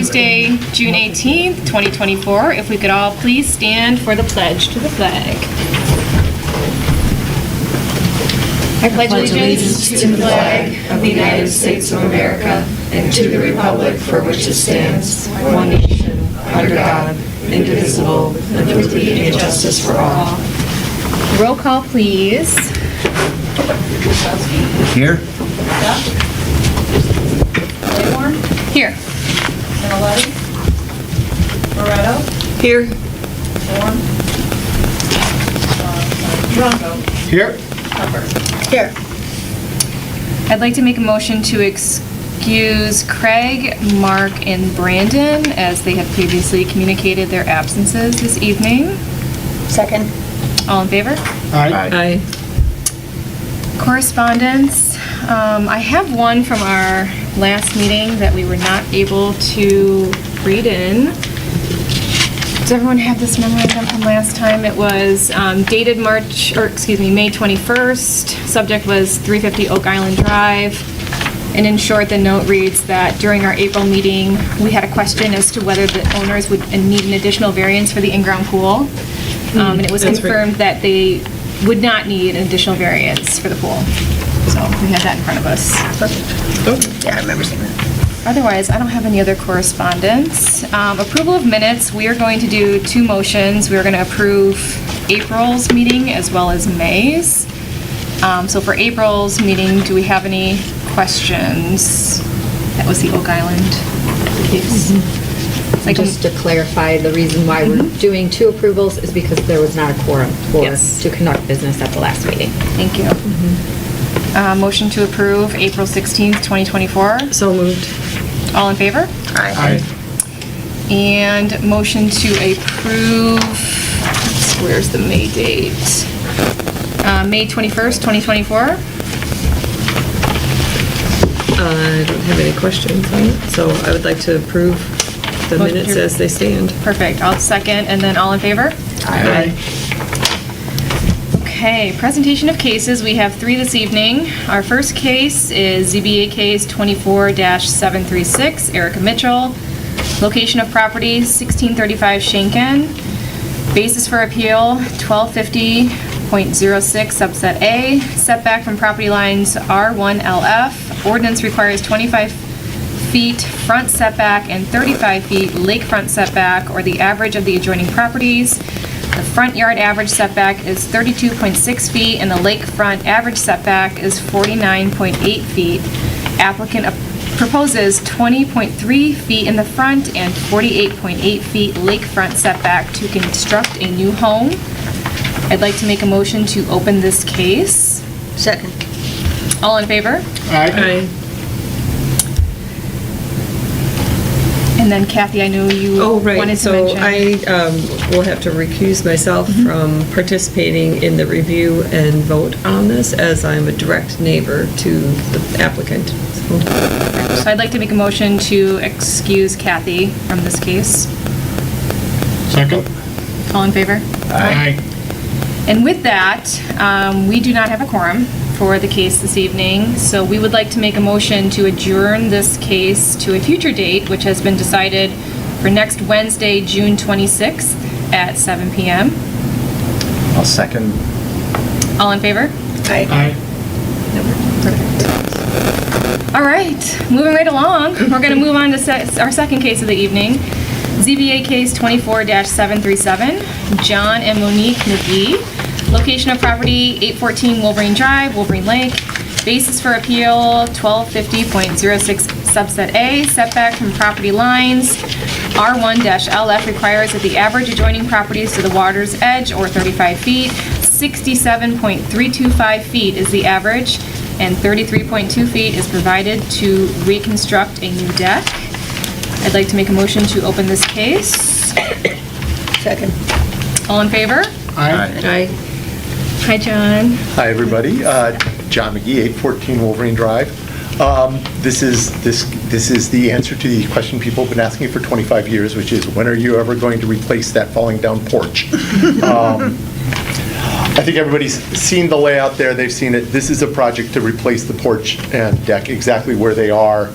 Tuesday, June 18th, 2024. If we could all please stand for the pledge to the flag. I pledge allegiance to the flag of the United States of America and to the republic for which it stands, one nation, under God, indivisible, with liberty and justice for all. Roll call, please. Here. Claiborne? Here. Minnelli? Moretto? Here. Horn? Ronco? Here. Pepper? Here. I'd like to make a motion to excuse Craig, Mark, and Brandon as they have previously communicated their absences this evening. Second. All in favor? Aye. Correspondence. I have one from our last meeting that we were not able to read in. Does everyone have this memorandum from last time? It was dated May 21st. Subject was 350 Oak Island Drive. And in short, the note reads that during our April meeting, we had a question as to whether the owners would need an additional variance for the in-ground pool. And it was confirmed that they would not need an additional variance for the pool. So we had that in front of us. Perfect. Yeah, I remember seeing that. Otherwise, I don't have any other correspondence. Approval of minutes, we are going to do two motions. We are going to approve April's meeting as well as May's. So for April's meeting, do we have any questions? That was the Oak Island case. Just to clarify, the reason why we're doing two approvals is because there was not a quorum to conduct business at the last meeting. Thank you. Motion to approve April 16th, 2024. So moved. All in favor? Aye. And motion to approve, where's the May date? May 21st, 2024. I don't have any questions on it, so I would like to approve the minutes as they stand. Perfect. I'll second, and then all in favor? Aye. Okay, presentation of cases. We have three this evening. Our first case is ZBA case 24-736, Erica Mitchell. Location of property, 1635 Shanken. Basis for appeal, 1250.06 subset A. Setback from property lines R1 LF. Ordinance requires 25 feet front setback and 35 feet lakefront setback, or the average of the adjoining properties. The front yard average setback is 32.6 feet and the lakefront average setback is 49.8 feet. Applicant proposes 20.3 feet in the front and 48.8 feet lakefront setback to construct a new home. I'd like to make a motion to open this case. Second. All in favor? Aye. And then Kathy, I know you Oh, right, wanted to so mention. I will have to recuse myself from participating in the review and vote on this, as I'm a direct neighbor to the applicant. So I'd like to make a motion to excuse Kathy from this case. Second. All in favor? Aye. And with that, we do not have a quorum for the case this evening, so we would like to make a motion to adjourn this case to a future date, which has been decided for next Wednesday, June 26th at 7 p.m. I'll second. All in favor? Aye. Perfect. All right, moving right along, we're going to move on to our second case of the evening. ZBA case 24-737, John and Monique McGee. Location of property, 814 Wolverine Drive, Wolverine Lake. Basis for appeal, 1250.06 subset A. Setback from property lines, R1-LF requires that the average adjoining properties to the water's edge, or 35 feet. 67.325 feet is the average, and 33.2 feet is provided to reconstruct a new deck. I'd like to make a motion to open this case. Second. All in favor? Aye. Hi, John. Hi, everybody. John McGee, 814 Wolverine Drive. This is the answer to the question people have been asking for 25 years, which is, when are you ever going to replace that falling down porch? I think everybody's seen the layout there. They've seen it. This is a project to replace the porch and deck exactly where they are.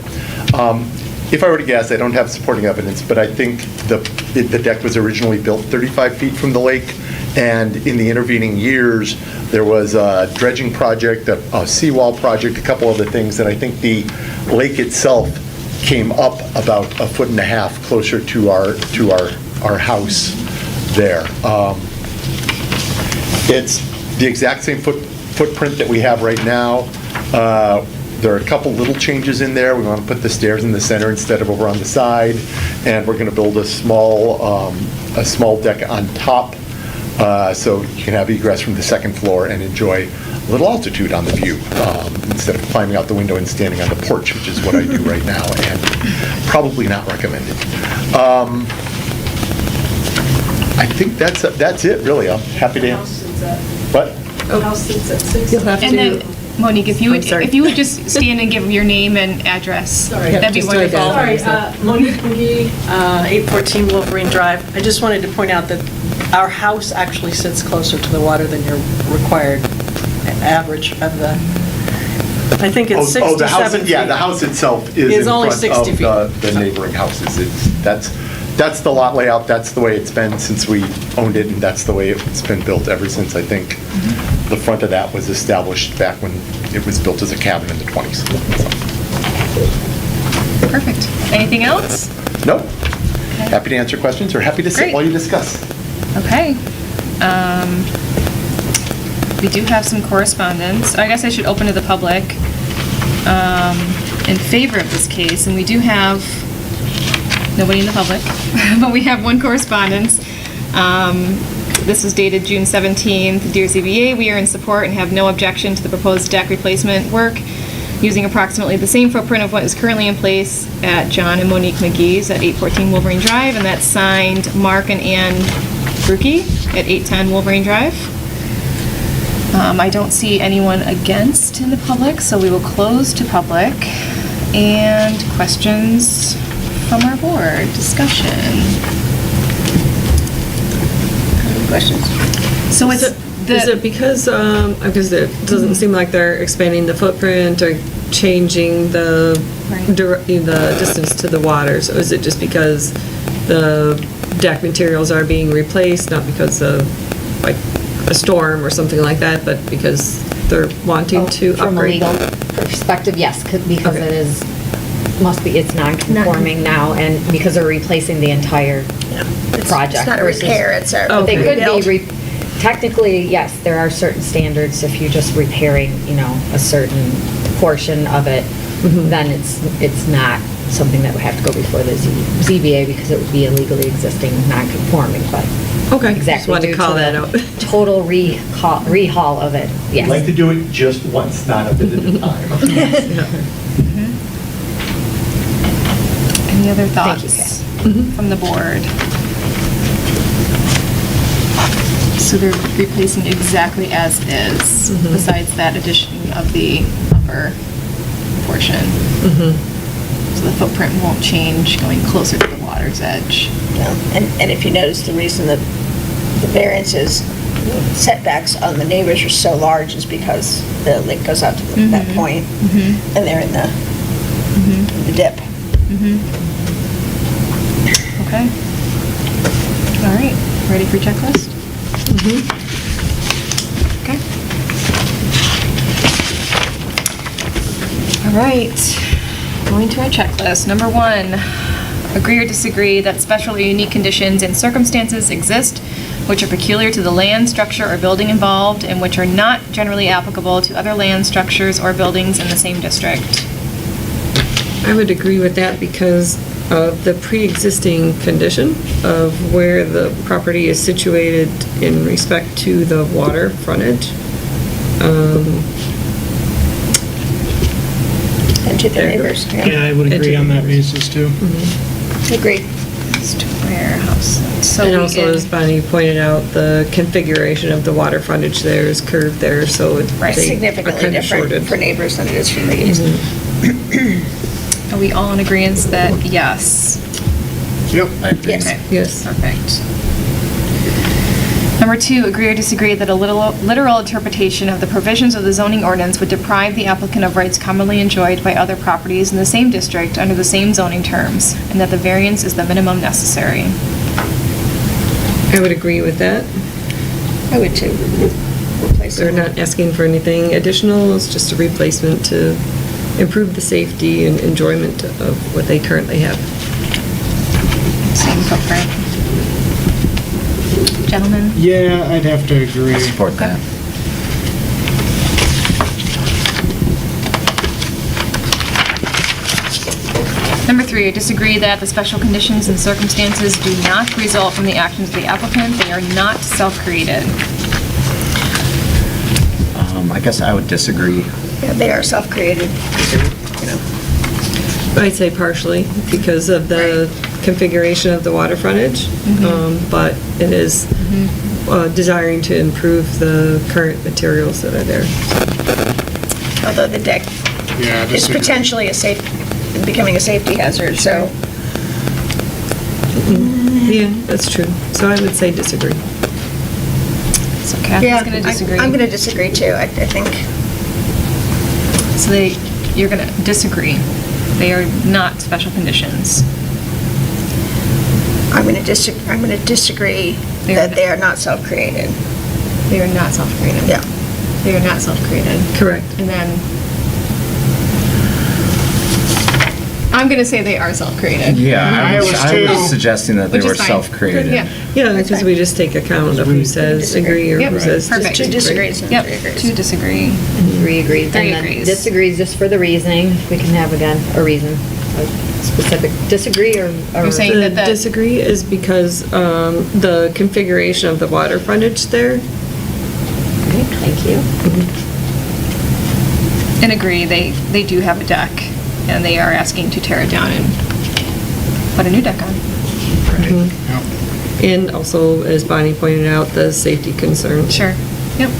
if I were to guess, I don't have supporting evidence, but I think the deck was originally built 35 feet from the lake, and in the intervening years, there was a dredging project, a seawall project, a couple other things, and I think the lake itself came up about 1.5 feet closer to our house there. It's the exact same footprint that we have right now. There are a couple little changes in there. We want to put the stairs in the center instead of over on the side, and we're going to build a small deck on top, so you can have egress from the second floor and enjoy a little altitude on the view, instead of climbing out the window and standing on the porch, which is what I do right now, and probably not recommended. I think that's it, really. I'm happy to answer. What? House sits at 6. You'll have And then, to, Monique, if you I'm sorry. would just stand and give your name and address, Sorry. that'd be Just to wonderful. identify. Sorry, Monique McGee, 814 Wolverine Drive. I just wanted to point out that our house actually sits closer to the water than your required average of the, I think it's 67 the house, feet. yeah, the house itself is Is in only front 60 of feet. the neighboring houses. That's the lot layout, that's the way it's been since we owned it, and that's the way it's been built ever since, I think, the front of that was established back when it was built as a cabin in the 20s. Perfect. Anything else? No? Happy to answer questions, or happy to sit Great. while you discuss. Okay. We do have some correspondence. I guess I should open to the public in favor of this case, and we do have nobody in the public, but we have one correspondence. This was dated June 17th. Dear ZBA, we are in support and have no objection to the proposed deck replacement work using approximately the same footprint of what is currently in place at John and Monique McGee's at 814 Wolverine Drive, and that's signed Mark and Ann Brookie at 810 Wolverine Drive. I don't see anyone against in the public, so we will close to public. And questions from our board, discussion. Any questions? So it's is it because it doesn't seem like they're expanding the footprint or changing the Right. the distance to the water? So is it just because the deck materials are being replaced, not because of like a storm or something like that, but because they're wanting to From a upgrade? legal perspective, yes, because Okay. it is, it's non-conforming now, and because they're replacing the entire project. It's not a versus- repair, it's a But they could rebuild. be, technically, yes, there are certain standards. If you're just repairing, a certain portion of it, then it's not something that would have to go before the ZBA, because it would be illegally existing, non-conforming, but Okay, just exactly wanted due to call to that the out. total rehaul of it, yes. I'd like to do it just once, not a bit at a time. Any other Thank you, thoughts from the board? So they're replacing exactly as is, besides that addition of the upper portion. So the footprint won't change going closer to the water's edge. Yeah. And if you notice, the reason that the variances setbacks on the neighbors are so large is because the lake goes out to that point, and they're in the dip. Okay. All right, ready for checklist? Okay. All right, going to our checklist. Number 1, agree or disagree that special or unique conditions and circumstances exist which are peculiar to the land, structure, or building involved and which are not generally applicable to other land, structures, or buildings in the same district. I would agree with that because of the pre-existing condition of where the property is situated in respect to the water frontage. And to the There you go. neighbors. Yeah, I would agree on that basis, too. Agreed. Just where house. So And we also, as Bonnie pointed out, the configuration of the water frontage there is curved there, so they Right. are Significantly kind of different shorted. for neighbors than it is for ladies. Are we all in agreement that yes? Yep. Yes. Okay. Yes. Perfect. Number 2, agree or disagree that a literal interpretation of the provisions of the zoning ordinance would deprive the applicant of rights commonly enjoyed by other properties in the same district under the same zoning terms, and that the variance is the minimum necessary. I would agree with that. I would too. Replace They're it. not asking for anything additional, it's just a replacement to improve the safety and enjoyment of what they currently have. Same footprint. Gentlemen? Yeah, I'd have to agree. Support that. Number 3, I disagree that the special conditions and circumstances do not result from the actions of the applicant. They are not self-created. I guess I would disagree. Yeah, they are self-created. I'd say partially, because of the configuration of the water frontage, but it is desiring to improve the current materials that are there. Although the deck Yeah, is disagree. potentially becoming a safety hazard, so. Yeah, that's true. So I would say disagree. So Kathy's going to disagree. I'm going to disagree too, I think. So you're going to disagree. They are not special conditions. I'm going to disagree They are that not. they are not self-created. They are not self-created. Yeah. They are not self-created. Correct. And then, I'm going to say they are self-created. Yeah, I was I too. was suggesting that they Which is were fine. self-created. Yeah. Yeah, because we just take account of who says agree or who Yep, says perfect. Two disagree. disagrees and Yep, three agrees. 2 disagree. 3 agrees. 3 And then agrees. disagrees just for the reasoning. We can have, again, a reason, a specific disagree or. You're saying The that the- disagree is because the configuration of the water frontage there. Okay, thank you. And agree, they do have a deck, and they are asking to tear it down and put a new deck on. Yep. And also, as Bonnie pointed out, the safety concern. Sure. Yep.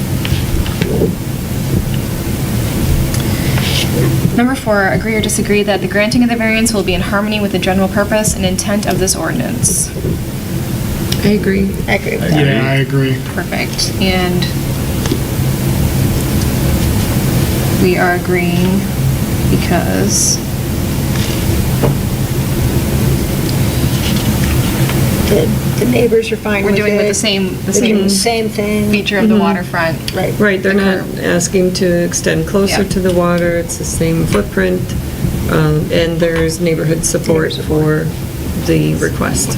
Number 4, agree or disagree that the granting of the variance will be in harmony with the general purpose and intent of this ordinance. I agree. I agree with that. Yeah, I agree. Perfect. And we are agreeing because The neighbors are fine we're with it. doing with the same They're doing the same thing. feature of the waterfront. Right. Right, they're not curb. asking to extend closer Yeah. to the water, it's the same footprint, and there's neighborhood support for the request.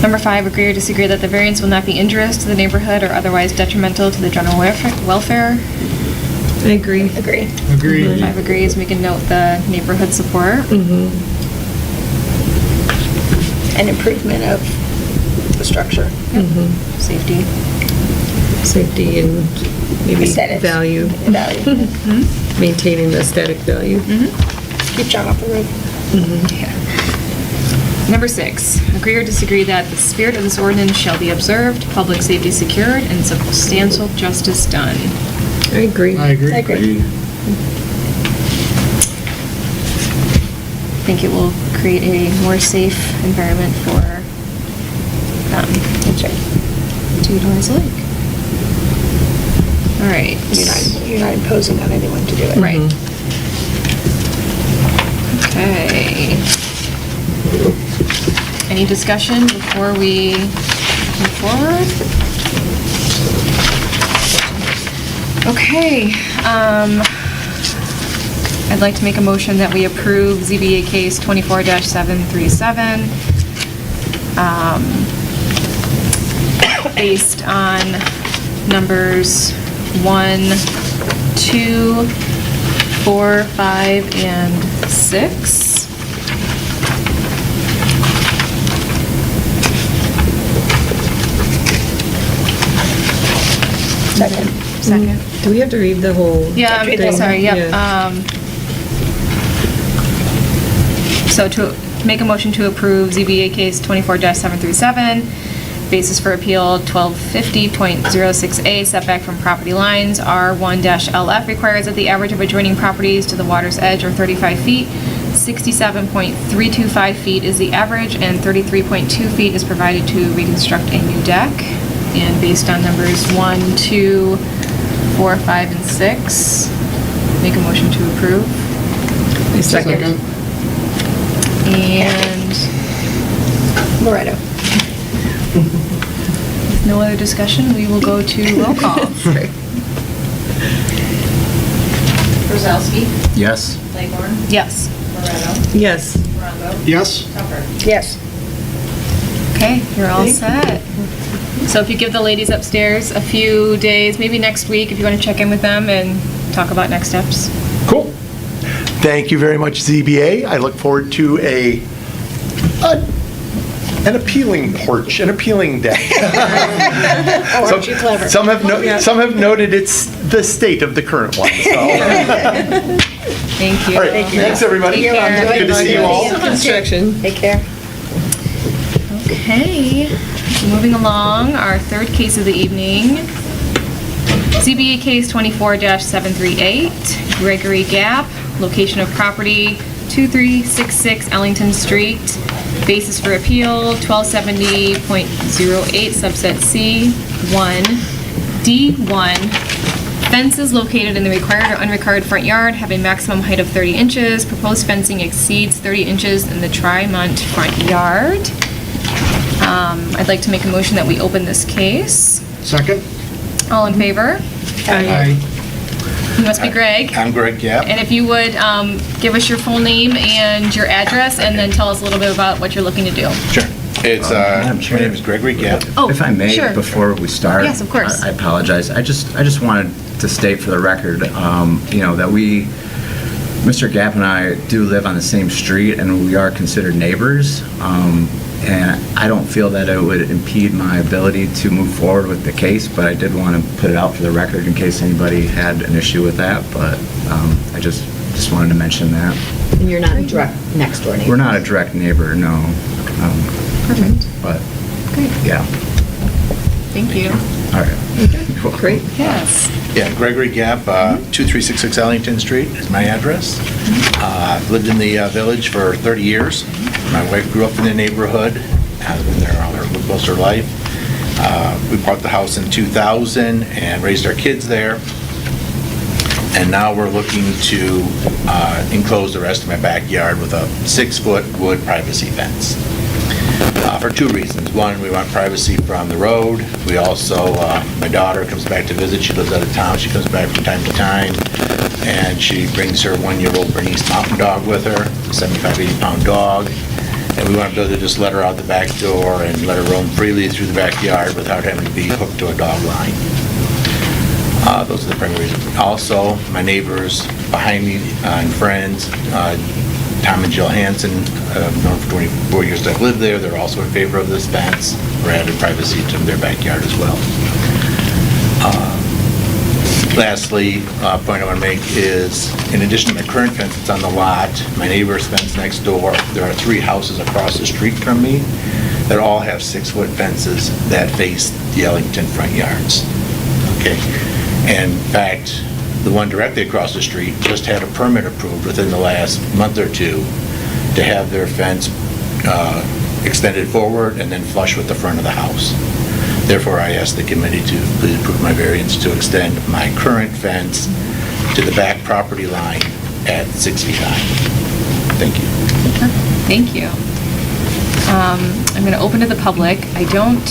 Number 5, agree or disagree that the variance will not be injurious to the neighborhood or otherwise detrimental to the general welfare. I agree. Agree. Agreed. 5 agrees, we can note the neighborhood support. An improvement of the structure. Safety. Safety and maybe Aesthetics. value, Value. maintaining the aesthetic value. Keep John off the road. Number 6, agree or disagree that the spirit of this ordinance shall be observed, public safety secured, and substantial justice done. I agree. I agree. I agree. I think it will create a more safe environment for them That's right. to utilize the lake. All right. You're not imposing on anyone to do it. Right. Okay. Any discussion before we move forward? Okay, I'd like to make a motion that we approve ZBA case 24-737, based on numbers 1, 2, 4, 5, and 6. Second. Do we have to read the whole? Yeah, Read I'm them. sorry, yep. Yeah. So to make a motion to approve ZBA case 24-737, basis for appeal 1250.06A, setback from property lines, R1-LF requires that the average of adjoining properties to the water's edge are 35 feet. 67.325 feet is the average, and 33.2 feet is provided to reconstruct a new deck. And based on numbers 1, 2, 4, 5, and 6, make a motion to approve. Second. And Loretto. with no other discussion, we will go to roll call. Rosowski, Yes? Claiborne, Yes. Moretto, Yes. Rongo, Yes? Comfort. Yes. Okay, you're all set. So if you give the ladies upstairs a few days, maybe next week, if you want to check in with them and talk about next steps. Cool. Thank you very much, ZBA. I look forward to an appealing porch, an appealing deck. Aren't you clever? Some have noted it's the state of the current one, so. Thank you. All right, thanks, everybody. Take care. Good to see you all. Construction. Take care. Okay, moving along, our third case of the evening. ZBA case 24-738, Gregory Gap, location of property 2366 Ellington Street, basis for appeal 1270.08 subset C, 1, D1. Fences located in the required or unrequired front yard have a maximum height of 30 inches. Proposed fencing exceeds 30 inches in the Trimont front yard. I'd like to make a motion that we open this case. Second? All in favor? Aye. You must be Greg. I'm Greg Gapp. And if you would give us your full name and your address, and then tell us a little bit about what you're looking to do. Sure. It's, Madam my Chair. name is Gregory Gapp. Oh, If I may, sure. before we start. Yes, of course. I apologize. I just wanted to state for the record, that Mr. Gapp and I do live on the same street, and we are considered neighbors. And I don't feel that it would impede my ability to move forward with the case, but I did want to put it out for the record in case anybody had an issue with that. But I just wanted to mention that. And you're not direct next door neighbor? We're not a direct neighbor, no. Perfect. But, Great. yeah. Thank you. All right. Great. Yes. Yeah, Gregory Gapp, 2366 Ellington Street is my address. I've lived in the village for 30 years. My wife grew up in the neighborhood, has been there all her most of her life. We bought the house in 2000 and raised our kids there. And now we're looking to enclose the rest of my backyard with a 6-foot wood privacy fence. For two reasons. One, we want privacy from the road. We also, my daughter comes back to visit. She lives out of town. She comes back from time to time. And she brings her 1-year-old Bernese Mountain Dog with her, a 75, 80-pound dog. And we want to be able to just let her out the back door and let her roam freely through the backyard without having to be hooked to a dog line. Those are the primary reasons. Also, my neighbors behind me and friends, Tom and Jill Hansen, I've known for 24 years that I've lived there. They're also in favor of this fence. We're adding privacy to their backyard as well. Lastly, point I want to make is, in addition to my current fence that's on the lot, my neighbor's fence next door, there are 3 houses across the street from me that all have 6-foot fences that face the Ellington front yards. Okay? And in fact, the one directly across the street just had a permit approved within the last month or two to have their fence extended forward and then flush with the front of the house. Therefore, I ask the committee to please approve my variance to extend my current fence to the back property line at 6 feet high. Thank you. Thank you. I'm going to open to the public. I don't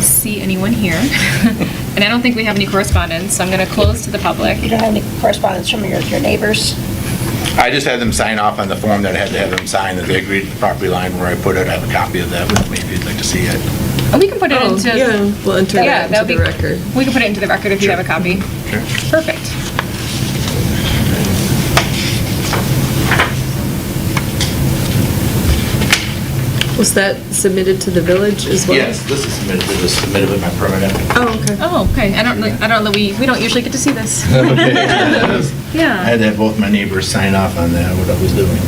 see anyone here, and I don't think we have any correspondence, so I'm going to close to the public. You don't have any correspondence from your neighbors? I just had them sign off on the form that I had to have them sign that they agreed to the property line where I put it. I have a copy of that with me if you'd like to see it. Oh, we can put it Oh, into... yeah, we'll enter Yeah, that that'll into the be- record. We can put it into the record if you have a copy. Sure. Perfect. Was that submitted to the village as well? Yes, this is submitted. This is submitted with my permit application. Oh, okay. Oh, okay. I don't know, we don't usually get to see this. I Yeah. had to have both my neighbors sign off on that, what I was doing.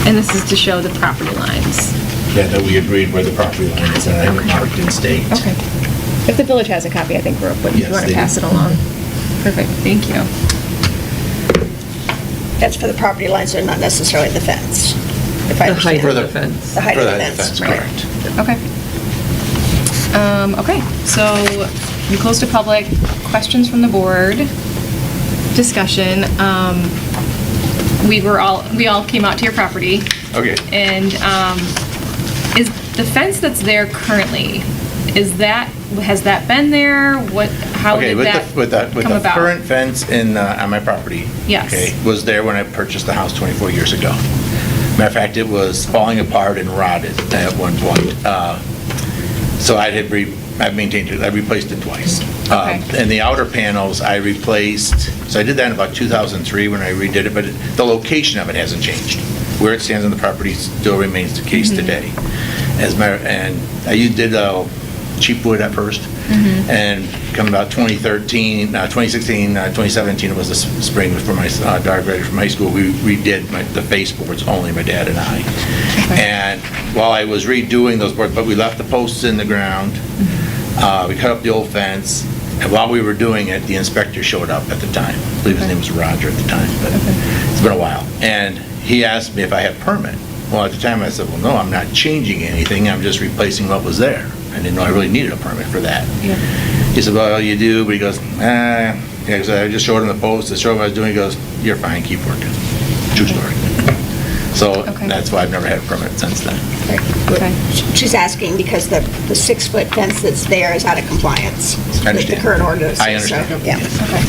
And this is to show the property lines. Yeah, that we agreed where the property line is, and I have it marked in state. Okay. If the village has a copy, I think we're open. Yes, You want they to do. pass it along? Perfect, thank you. That's for the property lines, they're not necessarily the fence, if I The height understand. of the fence. The height For of the the fence. fence, right. correct. Okay. Okay, so we closed to public. Questions from the board? Discussion. We all came out to your property. Okay. And is the fence that's there currently, has that been there? How Okay, did with that the come about? current fence on my property. Yes. Okay, was there when I purchased the house 24 years ago. Matter of fact, it was falling apart and rotted at one point. So I've maintained it, I replaced it twice. Okay. And the outer panels I replaced, so I did that in about 2003 when I redid it, but the location of it hasn't changed. Where it stands on the property still remains the case today. And I did cheap wood at first, and come about 2016, 2017, it was the spring for my daughter graduated from high school, we redid the baseboards only, my dad and I. Okay. And while I was redoing those boards, but we left the posts in the ground, we cut up the old fence, and while we were doing it, the inspector showed up at the time. I believe his name was Roger at the time, but it's been a while. And he asked me if I had a permit. Well, at the time, I said, well, no, I'm not changing anything, I'm just replacing what was there. I didn't know I really needed a permit for that. Yeah. He said, well, you do, but he goes, yeah, because I just showed him the post, I showed him what I was doing, he goes, you're fine, keep working. True story. So Okay. that's why I've never had a permit since then. Okay. She's asking because the 6-foot fence that's there is out of compliance. I understand. With the current ordinance. I understand. So, yeah. Okay.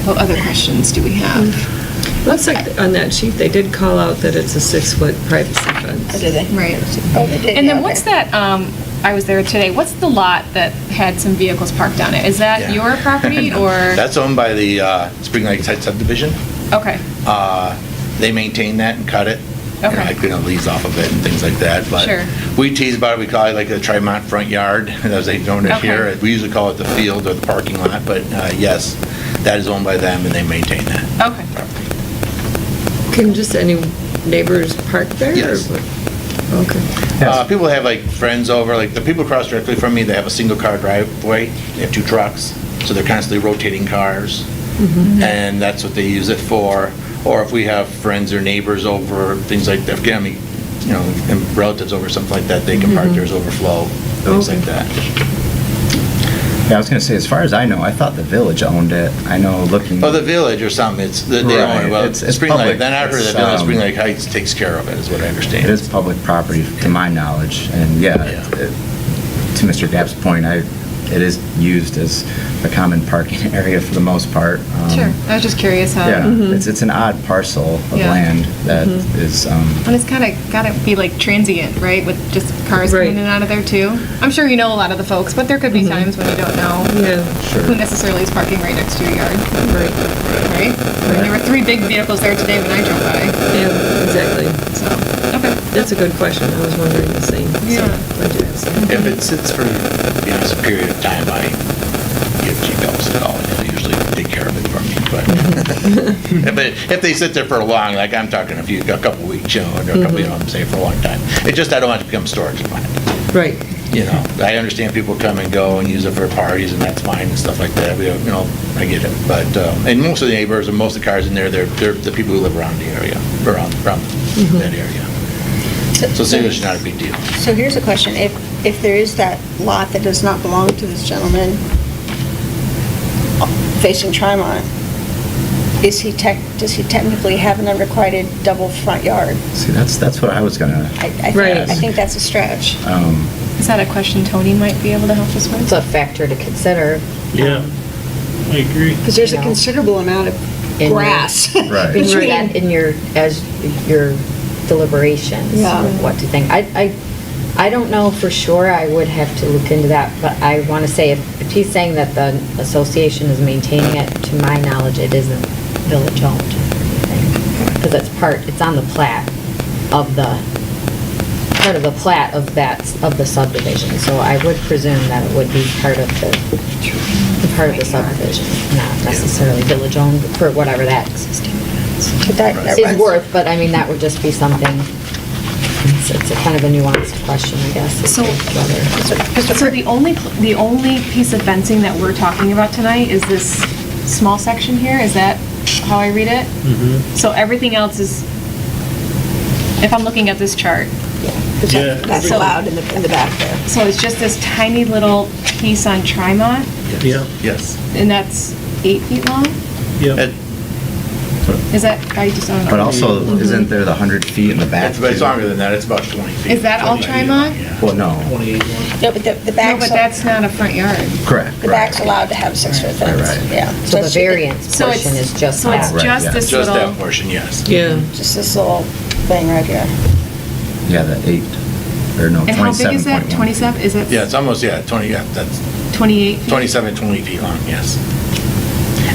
What other questions do we have? Looks like on that sheet, they did call out that it's a 6-foot privacy Oh, fence. did they? Right. Oh, they did, And then yeah, what's okay. that, I was there today, what's the lot that had some vehicles parked on it? Is that Yeah. your property or? That's owned by the Spring Lake Site Subdivision. Okay, They maintain that and cut it. You know, Okay. I clean the leaves off of it and things like that, but Sure. we tease about it, we call it like a Tremont front yard, as they know it Okay. here. We usually call it the field or the parking lot, but yes, that is owned by them and they maintain that. okay. Can just any neighbors park there? or Yes. what? Okay. People have like friends over, like the people across directly from me, they have a single car driveway, they have 2 trucks, so they're constantly rotating cars, and that's what they use it for. Or if we have friends or neighbors over, things like that, I mean, you know, and relatives over, something like that, they can park theirs overflow, things like that. Yeah, I was going to say, as far as I know, I thought the village owned it. I know looking. Oh, the village or something, they own Right. it, well, It's Spring Lake, public. then I heard It's, that Village Spring Lake Heights takes care of it, is what I understand. It is public property, to my knowledge, and yeah, Yeah. to Mr. Gapp's point, it is used as a common parking area for the most part. Sure, I was just curious how. Yeah, it's an odd parcel of Yeah. land that is, And it's gotta be like transient, right, with just cars Right. coming in and out of there too? I'm sure you know a lot of the folks, but there could be times when you don't know Yeah. who necessarily is parking right next to your yard. Right. Right? I mean, there were 3 big vehicles there today when I drove by, Yeah, exactly. so, okay. That's a good question. I was wondering the same. So, Yeah. glad you asked. If it sits for, you know, a period of time, I give Chief Ellis a call, and they usually take care of it for me, but if they sit there for a long, like I'm talking a couple weeks, you know, or a couple, you know what I'm saying, for a long time. It's just I don't want it to become a storage plant, Right. you know. I understand people come and go and use it for parties, and that's fine and stuff like that, you know, I get it. But, and most of the neighbors and most of the cars in there, they're the people who live around the area, around that area. So it's not a big deal. So here's a question. If there is that lot that does not belong to this gentleman facing Tremont, does he technically have an unrequited double front yard? see, that's what I was going to, Right. I think that's a stretch. Is that a question Tony might be able to help us with? It's a factor to consider. Yeah, I agree. Because there's a No. considerable amount of In your- grass. Right. Between that in your deliberations, Yeah. of what to think. I don't know for sure, I would have to look into that, but I want to say, if he's saying that the association is maintaining it, to my knowledge, it isn't village-owned or anything. Because it's on the plat of the, part of the plat of the subdivision, so I would presume that it would be part of the subdivision, not necessarily village-owned, for whatever that But that is runs- worth, but I mean, that would just be something, it's a kind of a nuanced question, I guess. as So- to whether- So the only piece of fencing that we're talking about tonight is this small section here, is that how I read it? So everything else is, if I'm looking at this chart, Yeah. That's allowed in the back there. so it's just this tiny little piece on Trimont, Yeah, Yes. and that's 8 feet long? yeah. It- Is that, I just don't know. But also, isn't there the 100 feet in the back? It's too? longer than that, it's about 20 feet. Is that all 20 feet, Trimont? yeah. Well, no. 28 one. No, but the No, back's, but that's not a front yard. Correct. the back's allowed to have a 6-foot fence. right. Yeah. So the it's- variance So it's, portion is just so it's that. Right, just yeah. this Just little, that portion, yes. Yeah. Just this little thing right here. Yeah, the 8, or no, 27.1. and how big is that? 27, is it? Yeah, it's almost, 20, yeah, that's 28 feet? 27, 20 feet long, yes.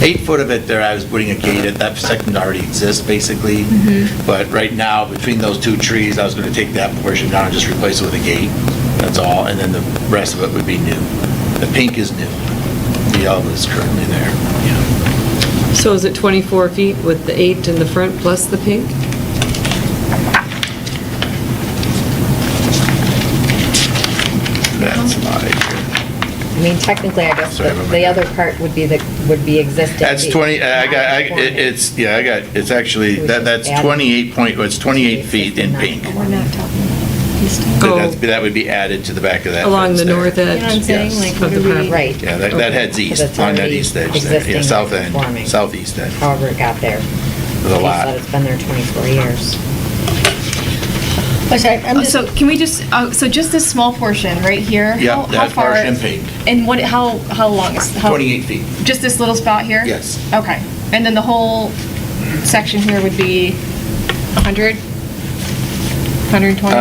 8 foot of it there, I was putting a gate at, that section already exists, basically. But right now, between those two trees, I was gonna take that portion down and just replace it with a gate, that's all, and then the rest of it would be new. The pink is new. The yellow is currently there, yeah. So is it 24 feet with the 8 in the front plus the pink? That's my, I mean, technically, I guess Sorry, the other part would be existing. that's 20, it's actually, that's 28 point, it's 28 feet in pink. We're not talking east end. Oh. That would be added to the back of that Along fence the there. north You know what I'm edge saying? Yes. Like, of what the do we? property. Right. Yeah, that heads Because east, it's on that already east edge there. existing Yeah, and south end, conforming. southeast end. However it got there. With a He lot. said it's been there 24 years. But I'm Oh, just, so can we just, so just this small portion right here? Yeah, how that far- portion pink. And what, how long is? how- 28 feet. Just this little spot here? Yes. Okay. And then the whole section here would be 100? 120?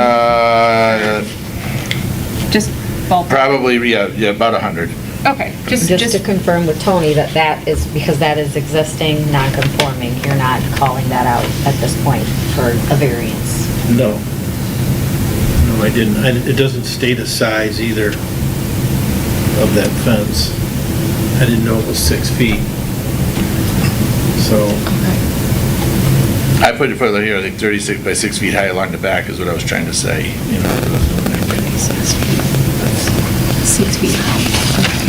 Just ballpark? Probably, yeah, about 100. Okay, Just to confirm with Tony that that is, because that is existing, non-conforming, you're not calling that out at this point for a variance. No. No, I didn't. It doesn't state a size either of that fence. I didn't know it was 6 feet. So, I put it further here, I think 36 by 6 feet high along the back is what I was trying to say, you know. 6 feet high.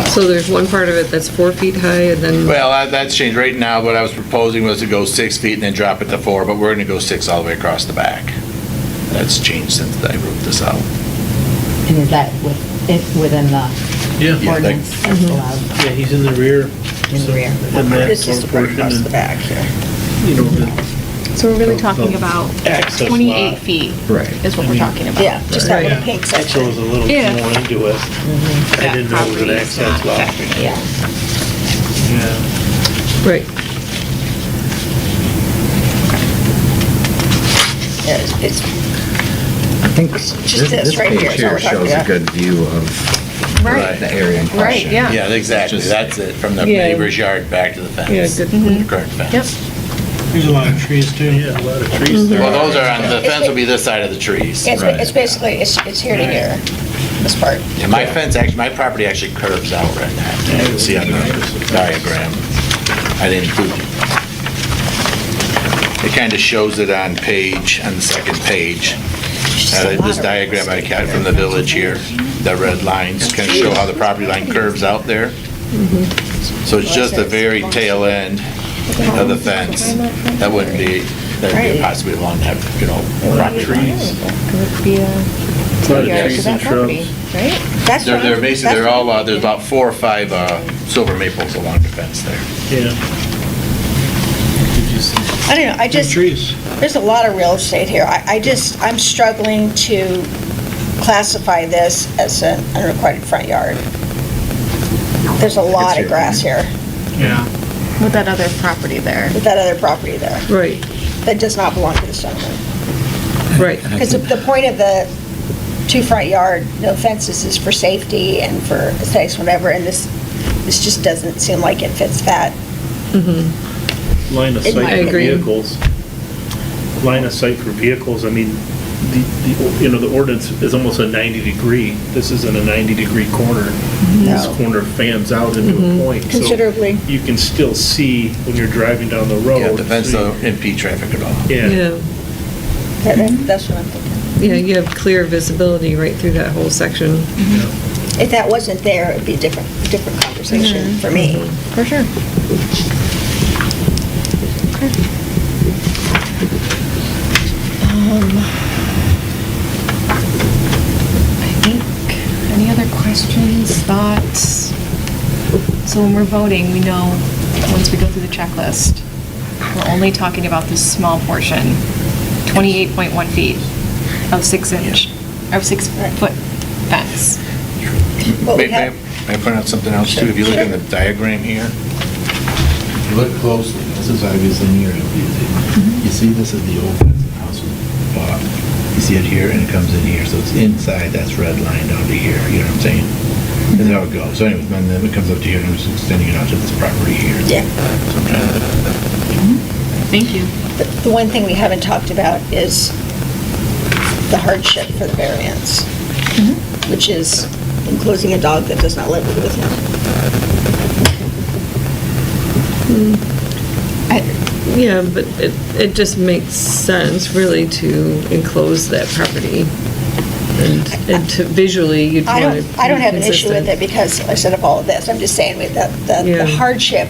So there's one part of it that's 4 feet high and then, Well, that's changed. Right now, what I was proposing was to go 6 feet and then drop it to 4, but we're gonna go 6 all the way across the back. That's changed since I wrote this out. And is that within the yeah, Yeah, ordinance that's allowed yeah, he's in the rear. in the rear? And that this is right across portion, the back here. you know, the So we're really The- talking the about access 28 lot. feet Right. is what we're talking about. Yeah, just that little Right. pink that section. goes a little Yeah. more into it. I That didn't know it was property an is access not lot. factored. Yeah. Yeah. right. Yeah, it's, I think Just this right here page is all here we're talking shows a about. good view of Right. the area in Right, question. yeah. Yeah, exactly. That's it, from the Yeah. neighbor's yard back to the fence. Yeah, good. The current fence. Yep. There's a lot of trees too. Yeah, a lot of trees there. Well, those are on, the fence will be this side of the trees. it's basically, it's here to here, this part. Yeah, my fence, actually, my property actually curves out right now. You can see on the diagram. I didn't include it. It kind of shows it on the second page. This diagram I got from the village here, the red lines kind of show how the property line curves out there. So it's just the very tail end of the fence. That wouldn't be, that'd be possibly along that, property lines. Would be a A lot of yard trees to that and property, shrubs. right? That's They're fine. basically, That's they're all, fine. there's about 4 or 5 silver maples along the fence there. Yeah. Did you see? I don't know, I Good just, trees. there's a lot of real estate here. I'm struggling to classify this as an unrequited front yard. There's a lot of grass here Yeah. With that other property there. with that other property there Right, that does not belong to the gentleman. right. Because the point of the two front yard, no fences, is for safety and for aesthetics, whatever, and this just doesn't seem like it fits that. Line of In my sight for opinion. vehicles. Line of sight for vehicles, I mean, the ordinance is almost a 90-degree. This isn't a 90-degree corner. This No. corner fans out into a point. so Considerably. You can still see when you're driving down the road. Yeah, the fence so you- don't impede traffic at all. Yeah. Yeah, That's what I'm thinking. yeah, you have clear visibility right through that whole section. Yeah. If that wasn't there, it'd be a different conversation. conversation for me. For sure. I think, any other questions, thoughts? So when we're voting, we know, once we go through the checklist, we're only talking about this small portion, 28.1 feet of 6-foot fence. What we May have- I point out something else too? If you look in the diagram here, If you look closely, this is obviously near LBZ. You see, this is the old fence the house was bought. You see it here, and it comes in here, so it's inside, that's red line down to here, you know what I'm saying? That's how it goes. So anyways, then it comes up to here, and it's extending it out to this property here. Yeah. So I'm trying to- Thank you. The one thing we haven't talked about is the hardship for the variance, which is enclosing a dog that does not live with him. Yeah, but it just makes sense, really, to enclose that property. And to visually, you'd I want to don't, I don't have an issue with it consistent. because I said of all of this, I'm just saying with the Yeah. hardship,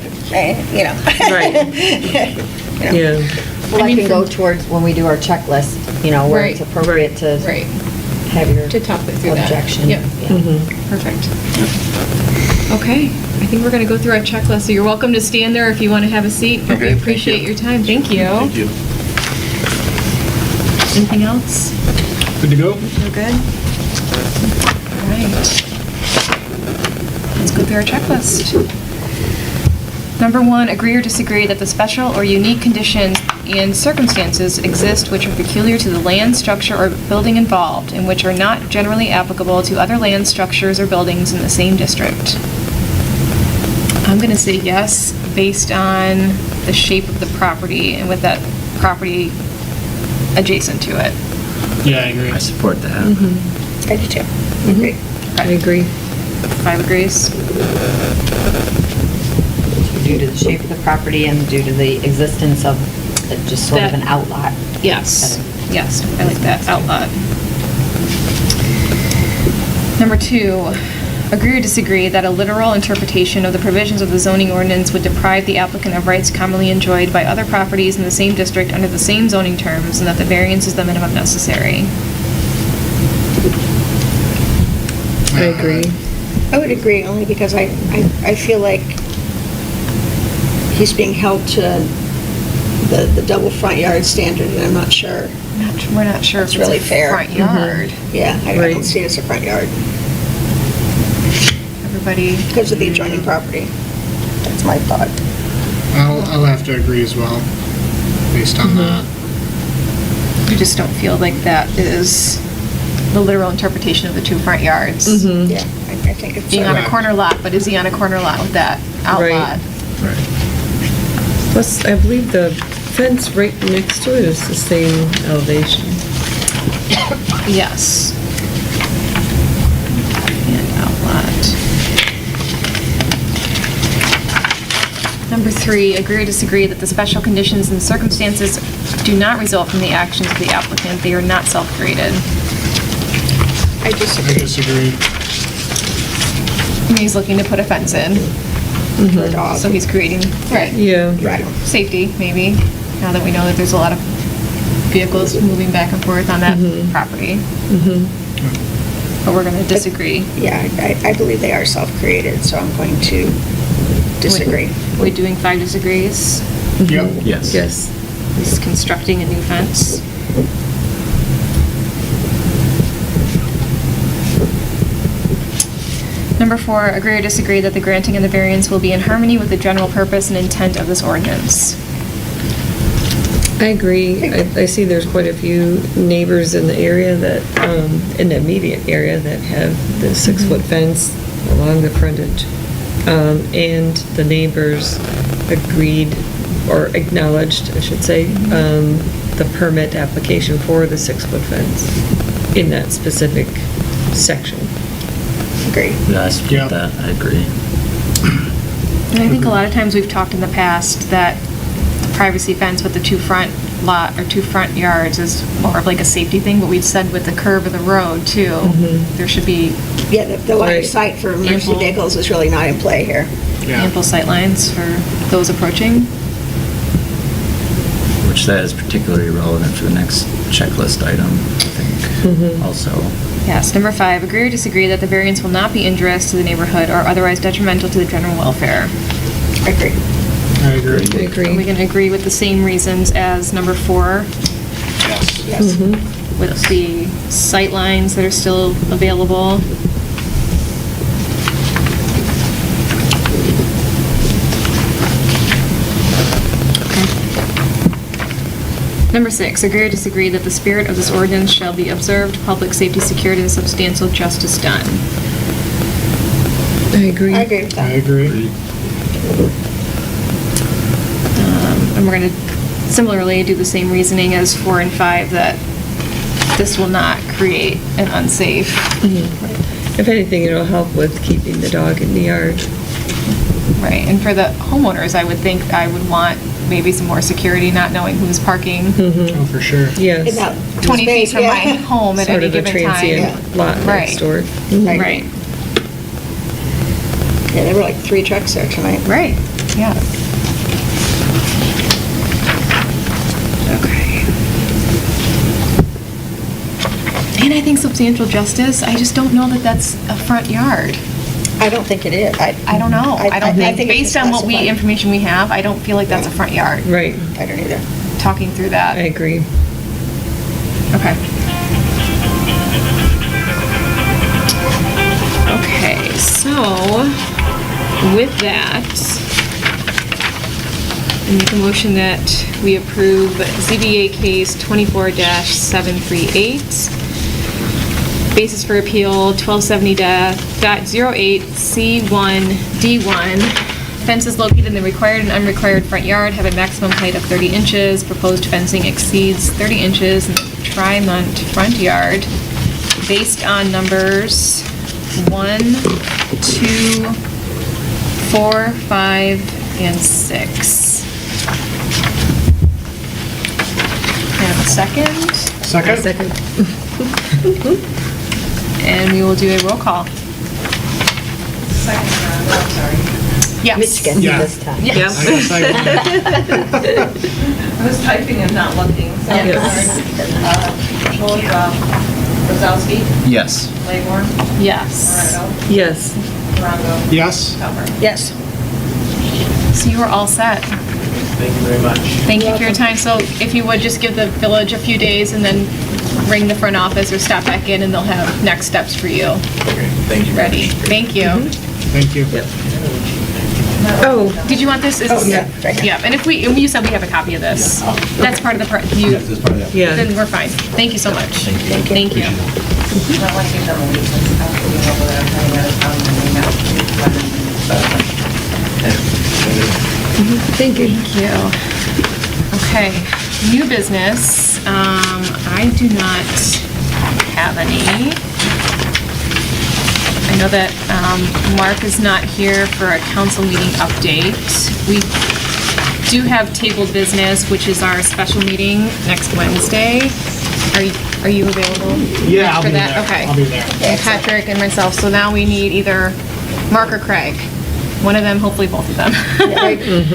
you know. Right. You know. Yeah, Well, I I mean, can go from- towards, when we do our checklist, you know, where it's Right. appropriate to Right. have your To talk through that. objection. Yep. Yeah. Perfect. Okay, I think we're going to go through our checklist, so you're welcome to stand there if you want to have a seat, but we Okay, thank appreciate you. your time. Thank you. Thank you. Anything else? Good to go? We're good? All right. Let's go through our checklist. Number 1, agree or disagree that the special or unique conditions and circumstances exist which are peculiar to the land, structure, or building involved, and which are not generally applicable to other land, structures, or buildings in the same district. I'm going to say yes, based on the shape of the property and with that property adjacent to it. Yeah, I agree. I support that. I do too. Agree. I agree. 5 agrees. Due to the shape of the property and due to the existence of just sort of That- an outlot. Yes, yes, I like that, outlot. Number 2, agree or disagree that a literal interpretation of the provisions of the zoning ordinance would deprive the applicant of rights commonly enjoyed by other properties in the same district under the same zoning terms, and that the variance is the minimum necessary. I agree. I would agree, only because I feel like he's being held to the double front yard standard, and I'm not sure. We're not sure if It's it's really a fair. front yard. Yeah, I Right. don't see it as a front yard Everybody, because of the adjoining property. That's my thought. I'll have to agree as well, based on that. I just don't feel like that is the literal interpretation of the 2 front yards. Yeah, I think it's. Being on a Correct. corner lot, but is he on a corner lot with that outlot? Plus, I believe the fence right next to it is the same elevation. Yes. And outlot. Number 3, agree or disagree that the special conditions and circumstances do not result from the actions of the applicant. They are not self-created. I I disagree. disagree. He's looking to put a fence in, For a dog. so he's creating, right, Yeah. Right. safety, maybe, now that we know that there's a lot of vehicles moving back and forth on that property. But we're going to disagree. Yeah, I believe they are self-created, so I'm going to disagree. We're doing 5 disagrees. Yep. Yes. Yes. He's constructing a new fence. Number 4, agree or disagree that the granting of the variance will be in harmony with the general purpose and intent of this ordinance. I agree. I see there's quite a few neighbors in the area that, in the immediate area that have the 6-foot fence along the frontage. And the neighbors agreed, or acknowledged, I should say, the permit application for the 6-foot fence in that specific section. Agree. Yeah, I support Yeah. that. I agree. And I think a lot of times we've talked in the past that the privacy fence with the 2 front lot or 2 front yards is more of like a safety thing, but we've said with the curve of the road too, there should be Yeah, the line Right. of sight for emergency Ample. vehicles is really not in play here. Yeah. ample sight lines for those approaching. Which that is particularly relevant for the next checklist item, I think, also. Yes, number 5, agree or disagree that the variance will not be injurious to the neighborhood or otherwise detrimental to the general welfare. I agree. I agree. I Are we agree. going to agree with the same reasons as number 4, Yes. Yes. with the sight lines that are still available? Number 6, agree or disagree that the spirit of this ordinance shall be observed, public safety secured, and substantial justice done. I agree. I agree with I that. agree. And we're going to similarly do the same reasoning as 4 and 5, that this will not create an unsafe. If anything, it'll help with keeping the dog in the yard. Right, and for the homeowners, I would think I would want maybe some more security, not knowing who's parking Oh, for sure. And Yes. that 20 feet space, from my yeah. home at Sort any of a given time. transient lot Right. next door. Right, Yeah, there were like 3 trucks there tonight. right, yeah. Okay. And I think substantial justice, I just don't know that that's a front yard. I don't think it is. I don't know. I don't think, it's based on what specified. information we have, I don't feel like that's a front yard. Right, I don't either. Talking through I that. agree. Okay. Okay, so with that, I make a motion that we approve ZBA case 24-738. Basis for appeal 1270.08C1D1. Fences located in the required and unrequired front yard have a maximum height of 30 inches. Proposed fencing exceeds 30 inches in the Trimont front yard based on numbers 1, 2, 4, 5, and 6. Have a second? Second? Second. And we will do a roll call. Yes. Michigan Yeah. this time. Yes. Yep. I guess I- I was typing and not looking. So Yes. Rosowski, Yes. Claiborne, Yes. Moreno, Yes. Rongo, Yes. Calver. Yes. So you are all set. Thank you very much. Thank you for your time. So if you would just give the village a few days and then ring the front office or stop back in and they'll have next steps for you Okay, thank you. very ready. much. Thank you. Thank you. Oh, Did you want this? Oh, yeah, right here. Yeah, and if we, you said we have a copy of this. That's part of the, you, Yes, that's part of that. yeah. then we're fine. Thank you so much. Thank you. I want to give them a week. I'll be over there, I'm coming out of town, and then Thank you. Thank you. Okay, new business. I do not have any. I know that Mark is not here for a council meeting update. We do have tabled business, which is our special meeting next Wednesday. Are you available? Yeah, I'll for be that? there. Okay. I'll be there. And Patrick and myself. So now we need either Mark or Craig. One of them, hopefully both of them.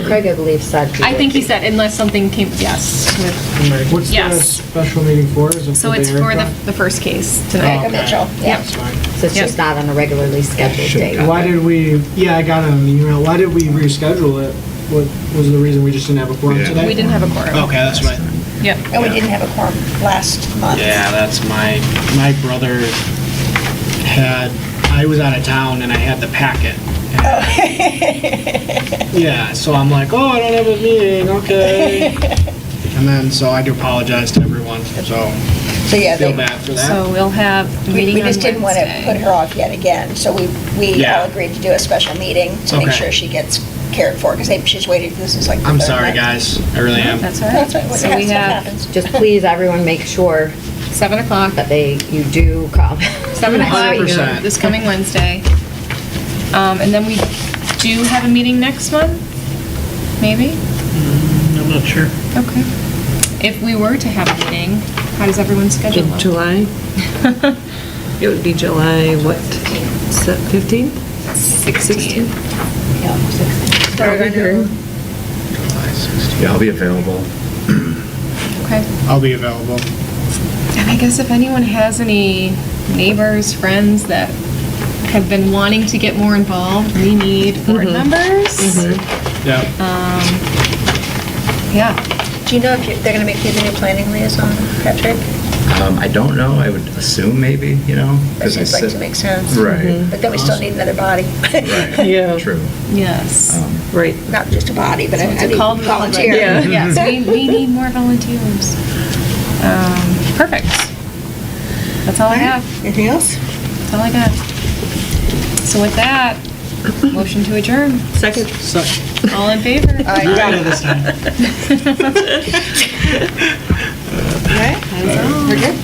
Craig, I believe, said. I think he said, unless something came, yes. with- What's the Yes. special meeting for? Is it So for it's the for the aircraft? the first case Oh, tonight. Rebecca Mitchell, yeah. That's fine. So it's just not on a regularly scheduled date. Why did we, yeah, I got an email. Why did we reschedule it? What was the reason? We just didn't have a quorum today? We didn't have a quorum. Okay, that's right. Yep. And we didn't have a quorum last month. Yeah, that's my brother I was out of town and I had the packet. Yeah, so I'm like, oh, I don't have a meeting, okay. And then, so I do apologize to everyone, so So, yeah, feel they, bad for that. So we'll have a we meeting on just didn't want to Wednesday. put her off yet again. So we Yeah. all agreed to do a special meeting to make Okay. sure she gets cared for, because she's waited, this is like the I'm third sorry, night. guys, I really am. That's all right. That's right, So we stuff have happens. Just please, everyone, make sure 7 o'clock, that you do come. 7 o'clock 100%. this coming Wednesday. And then we do have a meeting next month, maybe? I'm not sure. Okay. If we were to have a meeting, how does everyone's schedule In look? July? It would be July, what, 15th? 16th. I'll be here. Yeah, I'll be available. Okay. I'll be available. And I guess if anyone has any neighbors, friends that have been wanting to get more involved, we need board members. Yeah. Yeah. Do you know if they're going to make you the new planning liaison, Patrick? I don't know, I would assume maybe, you know? That 'cause I seems like sit- to make sense. Right. But then we still need another body. Right. Yeah. True. Yes. Right. Not just a body, but So it's I a mean, call to volunteer. Yeah. Yes, we need more volunteers. Perfect. That's all I have. Anything else? That's all I got. So with that, motion to adjourn. Second. So, All in favor? you got it this time. All right, we're good.